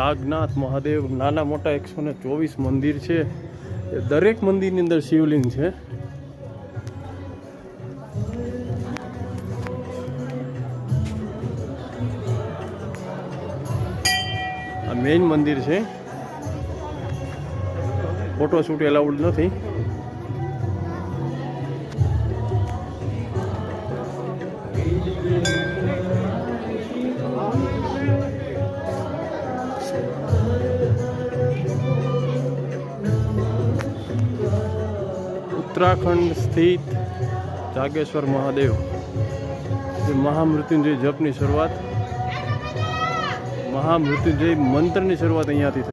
જાગનાથ મહાદેવ નાના મોટા 124 મંદિર છે. એ દરેક મંદિરની અંદર શિવલિંગ છે. આ મેઇન મંદિર છે. ફોટોશૂટ એલાઉડ નથી. ઉત્તરાખંડ સ્થિત જાગેશ્વર મહાદેવ જે મહામૃત્યુંજય જપની શરૂઆત, મહામૃત્યુંજય મંત્રની શરૂઆત અહીંયાથી થઈ.